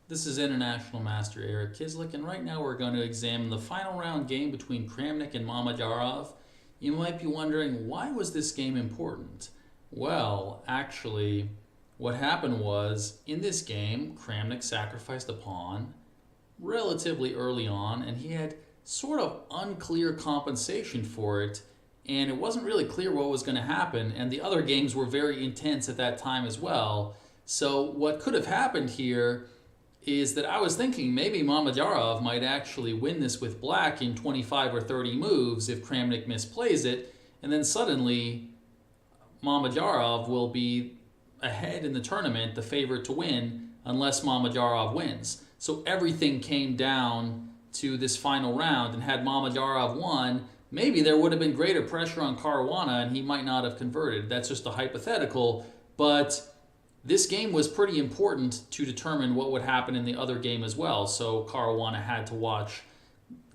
This is International Master Eric Kislik, and right now we're going to examine the final round game between Kramnik and Mamedyarov. You might be wondering, why was this game important? Well, actually, what happened was, in this game, Kramnik sacrificed a pawn relatively early on, and he had sort of unclear compensation for it, and it wasn't really clear what was going to happen, and the other games were very intense at that time as well. So what could have happened here is that I was thinking maybe Mamedyarov might actually win this with black in 25 or 30 moves if Kramnik misplays it, and then suddenly Mamedyarov will be ahead in the tournament, the favorite to win, unless Mamedyarov wins. So everything came down to this final round, and had Mamedyarov won, maybe there would have been greater pressure on Caruana and he might not have converted. That's just a hypothetical, but this game was pretty important to determine what would happen in the other game as well. So Caruana had to watch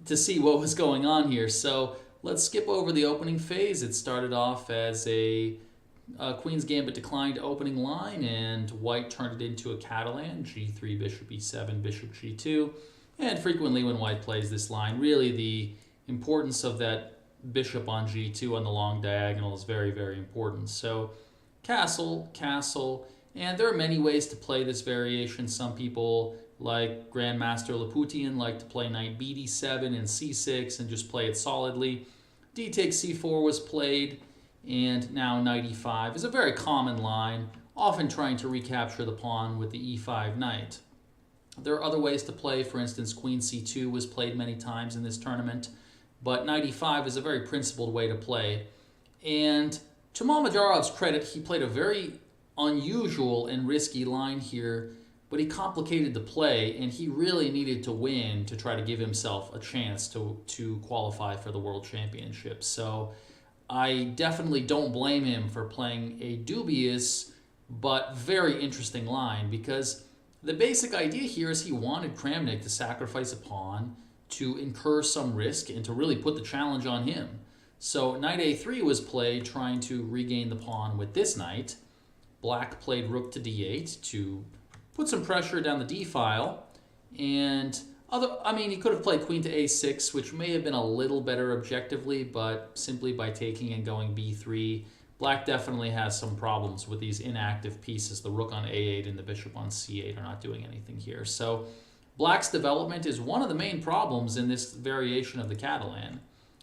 to see what was going on here. So let's skip over the opening phase. It started off as a Queen's Gambit declined opening line, and White turned it into a Catalan, g3, bishop e7, bishop g2. And frequently when White plays this line, really the importance of that bishop on g2 on the long diagonal is very, very important. So castle, castle. And there are many ways to play this variation. Some people, like Grandmaster Laputian, like to play knight bd7 and c6 and just play it solidly. D takes c4 was played, and now knight e5 is a very common line, often trying to recapture the pawn with the e5 knight. There are other ways to play. For instance, queen c2 was played many times in this tournament, but knight e5 is a very principled way to play. And to Mamedyarov's credit, he played a very unusual and risky line here, but he complicated the play, and he really needed to win to try to give himself a chance to qualify for the World Championship. So I definitely don't blame him for playing a dubious but very interesting line, because the basic idea here is he wanted Kramnik to sacrifice a pawn to incur some risk and to really put the challenge on him. So knight a3 was played, trying to regain the pawn with this knight. Black played rook to d8 to put some pressure down the d file, and he could have played queen to a6, which may have been a little better objectively, but simply by taking and going b3, Black definitely has some problems with these inactive pieces. The rook on a8 and the bishop on c8 are not doing anything here. So Black's development is one of the main problems in this variation of the Catalan.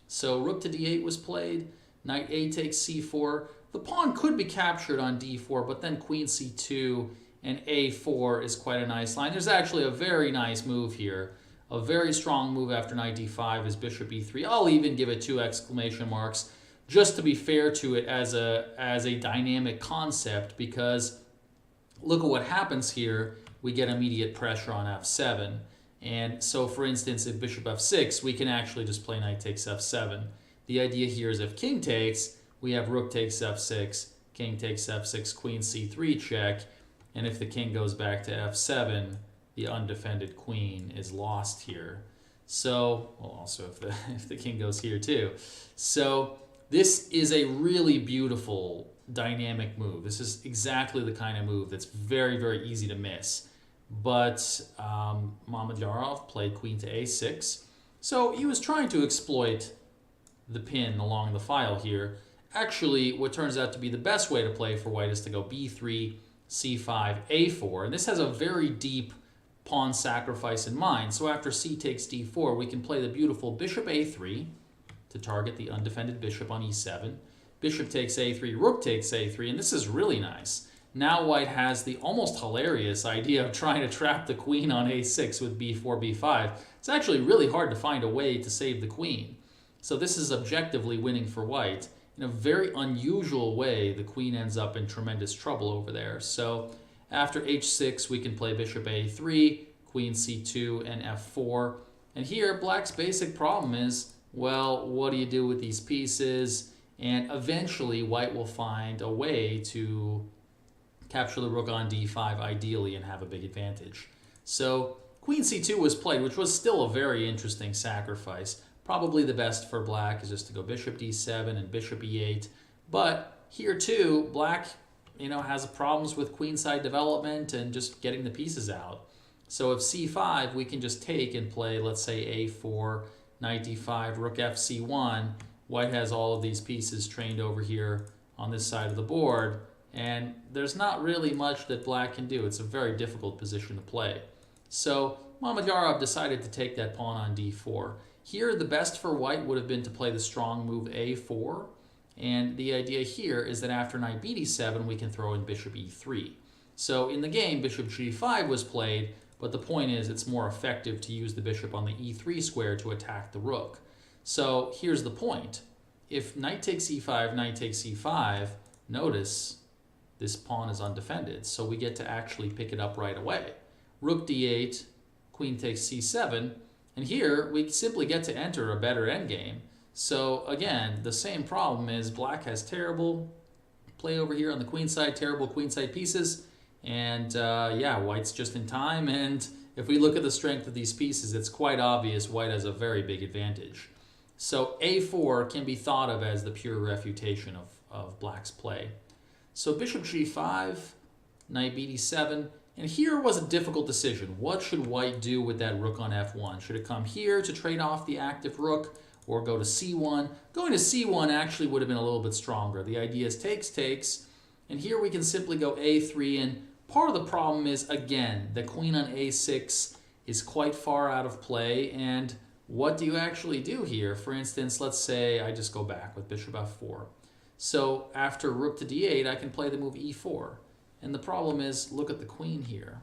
So rook to d8 was played, knight a takes c4. The pawn could be captured on d4, but then queen c2 and a4 is quite a nice line. There's actually a very nice move here. A very strong move after knight d5 is bishop e3. I'll even give it 2 exclamation marks just to be fair to it as a dynamic concept, because look at what happens here. We get immediate pressure on f7. And so, for instance, if bishop f6, we can actually just play knight takes f7. The idea here is if king takes, we have rook takes f6, king takes f6, queen c3 check, and if the king goes back to f7, the undefended queen is lost here. So, well, also if the king goes here too. So this is a really beautiful dynamic move. This is exactly the kind of move that's very, very easy to miss. But Mamedyarov played queen to a6. So he was trying to exploit the pin along the file here. Actually, what turns out to be the best way to play for White is to go b3, c5, a4. And this has a very deep pawn sacrifice in mind. So after c takes d4, we can play the beautiful bishop a3 to target the undefended bishop on e7. Bishop takes a3, rook takes a3, and this is really nice. Now White has the almost hilarious idea of trying to trap the queen on a6 with b4, b5. It's actually really hard to find a way to save the queen. So this is objectively winning for White. In a very unusual way, the queen ends up in tremendous trouble over there. So after h6, we can play bishop a3, queen c2, and f4. And here, Black's basic problem is, well, what do you do with these pieces? And eventually, White will find a way to capture the rook on d5, ideally, and have a big advantage. So queen c2 was played, which was still a very interesting sacrifice. Probably the best for Black is just to go bishop d7 and bishop e8. But here too, Black has problems with queenside development and just getting the pieces out. So if c5, we can just take and play, let's say a4, knight d5, rook f c1. White has all of these pieces trained over here on this side of the board, and there's not really much that black can do. It's a very difficult position to play. So Mamedyarov decided to take that pawn on d4. Here, the best for white would have been to play the strong move a4, and the idea here is that after knight bd7, we can throw in bishop e3. So in the game, bishop g5 was played, but the point is it's more effective to use the bishop on the e3 square to attack the rook. So here's the point. If knight takes e5, knight takes e5, notice this pawn is undefended, so we get to actually pick it up right away. Rook d8, queen takes c7, and here we simply get to enter a better endgame. So again, the same problem is black has terrible play over here on the queen side, terrible queen side pieces, and yeah, white's just in time, and if we look at the strength of these pieces, it's quite obvious white has a very big advantage. So a4 can be thought of as the pure refutation of black's play. So bishop g5, knight bd7, and here was a difficult decision. What should white do with that rook on f1? Should it come here to trade off the active rook, or go to c1? Going to c1 actually would have been a little bit stronger. The idea is takes, takes, and here we can simply go a3, and part of the problem is, again, the queen on a6 is quite far out of play, and what do you actually do here? For instance, let's say I just go back with bishop f4. So after rook to d8, I can play the move e4. And the problem is, look at the queen here.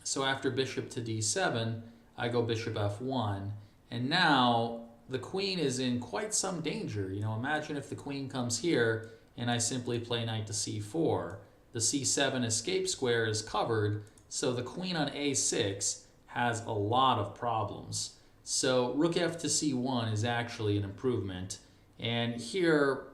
So after bishop to d7, I go bishop f1. And now the queen is in quite some danger. You know, imagine if the queen comes here and I simply play knight to c4. The c7 escape square is covered, so the queen on a6 has a lot of problems. So rook f to c1 is actually an improvement. And here,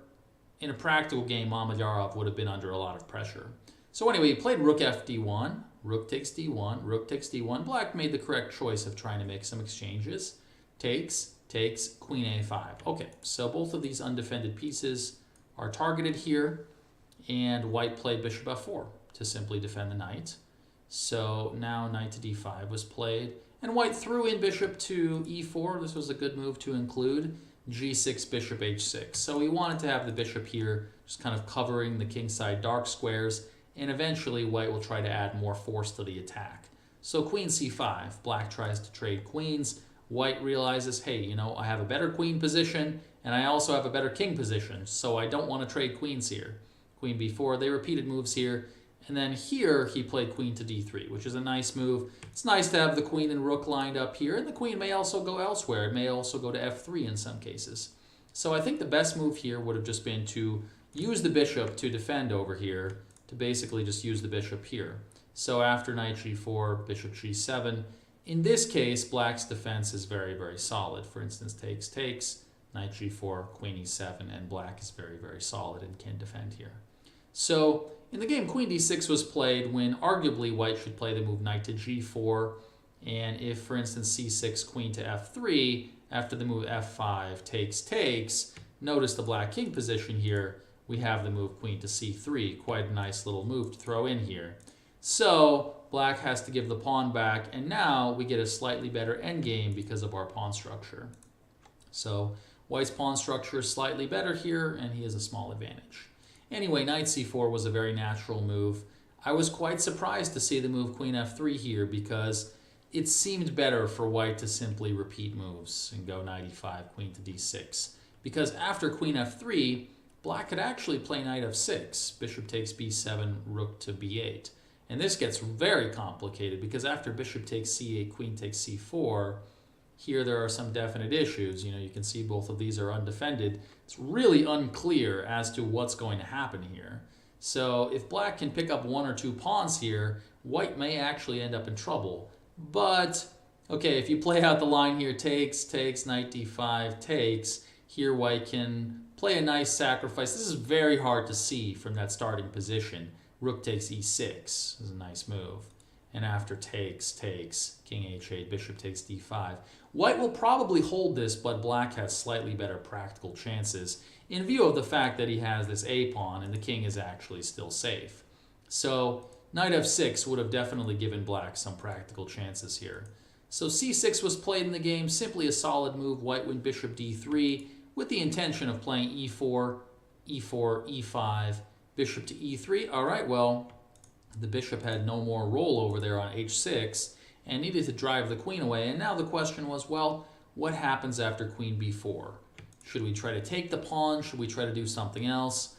in a practical game, Mamedyarov would have been under a lot of pressure. So anyway, he played rook f d1, rook takes d1, rook takes d1. Black made the correct choice of trying to make some exchanges. Takes, takes, queen a5. Okay, so both of these undefended pieces are targeted here, and white played bishop f4 to simply defend the knight. So now knight to d5 was played, and white threw in bishop to e4. This was a good move to include. g6, bishop h6. So we wanted to have the bishop here just kind of covering the kingside dark squares, and eventually white will try to add more force to the attack. So queen c5, black tries to trade queens. White realizes, hey, you know, I have a better queen position, and I also have a better king position, so I don't want to trade queens here. Queen b4, they repeated moves here, and then here he played queen to d3, which is a nice move. It's nice to have the queen and rook lined up here, and the queen may also go elsewhere. It may also go to f3 in some cases. So I think the best move here would have just been to use the bishop to defend over here, to basically just use the bishop here. So after knight g4, bishop g7, in this case, black's defense is very, very solid. For instance, takes, takes, knight g4, queen e7, and black is very, very solid and can defend here. So in the game, queen d6 was played when arguably white should play the move knight to g4, and if, for instance, c6, queen to f3, after the move f5, takes, takes, notice the black king position here, we have the move queen to c3, quite a nice little move to throw in here. So black has to give the pawn back, and now we get a slightly better endgame because of our pawn structure. So white's pawn structure is slightly better here, and he has a small advantage. Anyway, knight c4 was a very natural move. I was quite surprised to see the move queen f3 here because it seemed better for white to simply repeat moves and go knight e5, queen to d6. Because after queen f3, black could actually play knight f6, bishop takes b7, rook to b8. And this gets very complicated because after bishop takes c8, queen takes c4, here there are some definite issues. You know, you can see both of these are undefended. It's really unclear as to what's going to happen here. So if black can pick up one or two pawns here, white may actually end up in trouble. But, okay, if you play out the line here, takes, takes, knight d5, takes, here white can play a nice sacrifice. This is very hard to see from that starting position. Rook takes e6 is a nice move. And after takes, takes, king h8, bishop takes d5. White will probably hold this, but black has slightly better practical chances in view of the fact that he has this a pawn and the king is actually still safe. So knight f6 would have definitely given black some practical chances here. So c6 was played in the game, simply a solid move. White went bishop d3 with the intention of playing e4, e4, e5, bishop to e3. All right, well, the bishop had no more role over there on h6 and needed to drive the queen away. And now the question was, well, what happens after queen b4? Should we try to take the pawn? Should we try to do something else?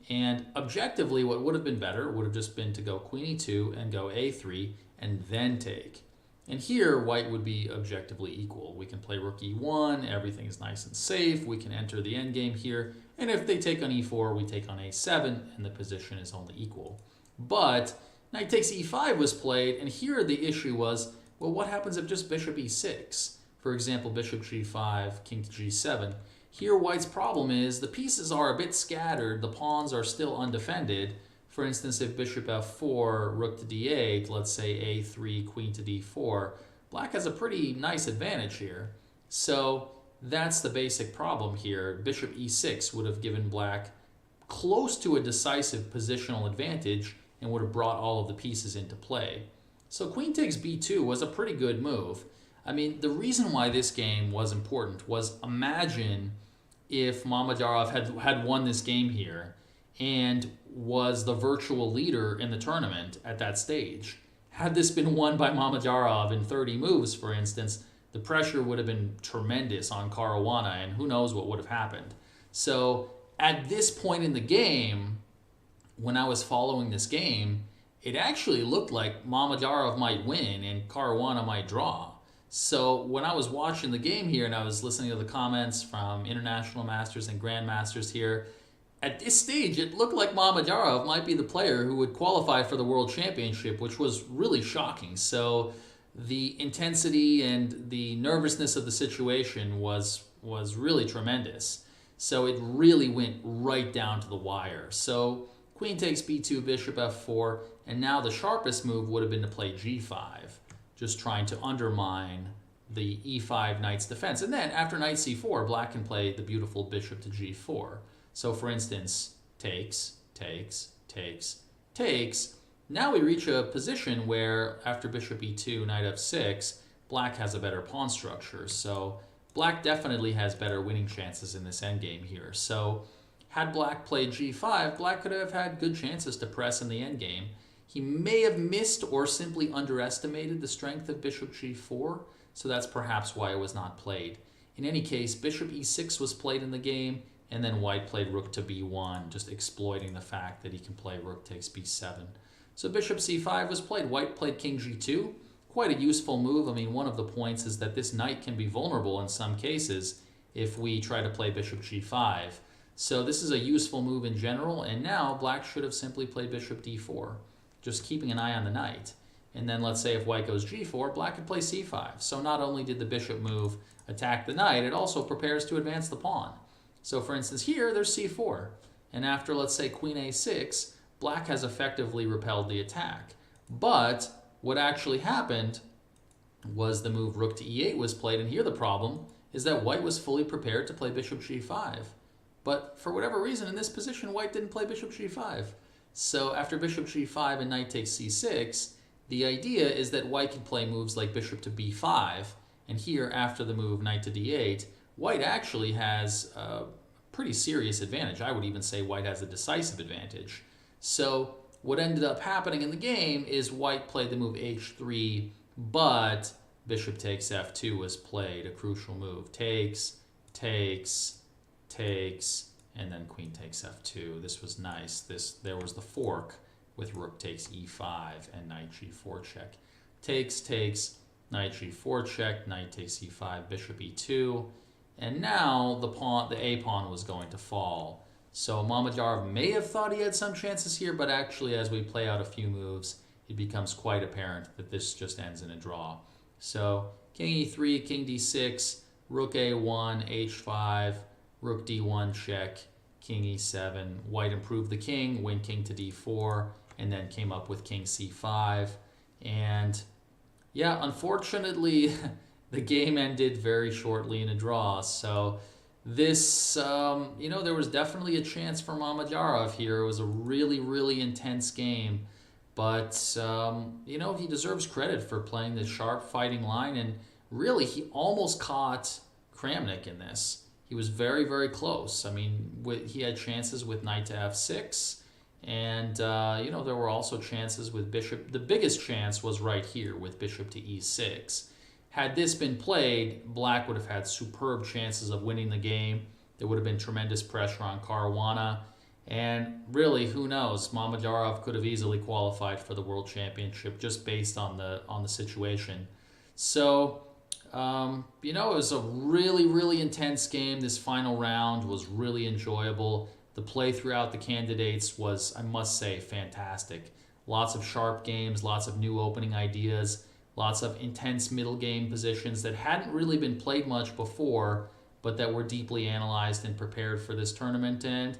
And objectively, what would have been better would have just been to go queen e2 and go a3 and then take. And here, white would be objectively equal. We can play rook e1, everything is nice and safe. We can enter the endgame here. And if they take on e4, we take on a7, and the position is only equal. But knight takes e5 was played, and here the issue was, well, what happens if just bishop e6? For example, bishop g5, king to g7. Here, white's problem is the pieces are a bit scattered. The pawns are still undefended. For instance, if bishop f4, rook to d8, let's say a3, queen to d4, black has a pretty nice advantage here. So that's the basic problem here. Bishop e6 would have given black close to a decisive positional advantage and would have brought all of the pieces into play. So queen takes b2 was a pretty good move. I mean, the reason why this game was important was, imagine if Mamedyarov had won this game here and was the virtual leader in the tournament at that stage. Had this been won by Mamedyarov in 30 moves, for instance, the pressure would have been tremendous on Caruana, and who knows what would have happened. So at this point in the game, when I was following this game, it actually looked like Mamedyarov might win and Caruana might draw. So when I was watching the game here and I was listening to the comments from international masters and grandmasters here, at this stage it looked like Mamedyarov might be the player who would qualify for the World Championship, which was really shocking. So the intensity and the nervousness of the situation was really tremendous. So it really went right down to the wire. So queen takes b2, bishop f4, and now the sharpest move would have been to play g5. Just trying to undermine the e5 knight's defense. And then after knight c4, black can play the beautiful bishop to g4. So for instance, takes, takes, takes, takes. Now we reach a position where after bishop e2, knight f6, black has a better pawn structure. So black definitely has better winning chances in this endgame here. So had black played g5, black could have had good chances to press in the endgame. He may have missed or simply underestimated the strength of bishop g4, so that's perhaps why it was not played. In any case, bishop e6 was played in the game, and then white played rook to b1, just exploiting the fact that he can play rook takes b7. So bishop c5 was played. White played king g2. Quite a useful move. I mean, one of the points is that this knight can be vulnerable in some cases if we try to play bishop g5. So this is a useful move in general, and now black should have simply played bishop d4. Just keeping an eye on the knight. And then let's say if white goes g4, black could play c5. So not only did the bishop move attack the knight, it also prepares to advance the pawn. So for instance here, there's c4. And after, let's say, queen a6, black has effectively repelled the attack. But what actually happened was the move rook to e8 was played, and here the problem is that white was fully prepared to play bishop g5. But for whatever reason, in this position, white didn't play bishop g5. So after bishop g5 and knight takes c6, the idea is that white can play moves like bishop to b5, and here after the move knight to d8, white actually has a pretty serious advantage. I would even say white has a decisive advantage. So what ended up happening in the game is white played the move h3, but bishop takes f2 was played, a crucial move. Takes, takes, takes, and then queen takes f2. This was nice. There was the fork with rook takes e5 and knight g4 check. Takes, takes, knight g4 check, knight takes e5, bishop e2, and now the a pawn was going to fall. So Mamedyarov may have thought he had some chances here, but actually as we play out a few moves, it becomes quite apparent that this just ends in a draw. So king e3, king d6, rook a1, h5, rook d1 check, king e7. White improved the king, went king to d4, and then came up with king c5. And yeah, unfortunately, the game ended very shortly in a draw. So this, there was definitely a chance for Mamedyarov here. It was a really, really intense game. But, he deserves credit for playing the sharp fighting line. And really, he almost caught Kramnik in this. He was very, very close. I mean, he had chances with knight to f6. And, there were also chances with bishop. The biggest chance was right here with bishop to e6. Had this been played, Black would have had superb chances of winning the game. There would have been tremendous pressure on Caruana. And really, who knows? Mamedyarov could have easily qualified for the World Championship just based on the situation. So, it was a really, really intense game. This final round was really enjoyable. The play throughout the candidates was, I must say, fantastic. Lots of sharp games, lots of new opening ideas, lots of intense middle game positions that hadn't really been played much before, but that were deeply analyzed and prepared for this tournament. And,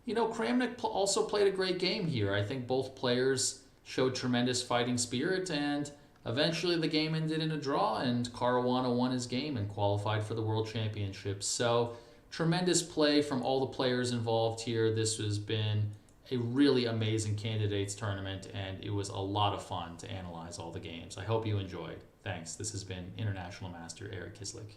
Kramnik also played a great game here. I think both players showed tremendous fighting spirit, and eventually the game ended in a draw, and Caruana won his game and qualified for the World Championship. So, tremendous play from all the players involved here. This has been a really amazing candidates tournament, and it was a lot of fun to analyze all the games. I hope you enjoyed. Thanks. This has been International Master Eric Kislik.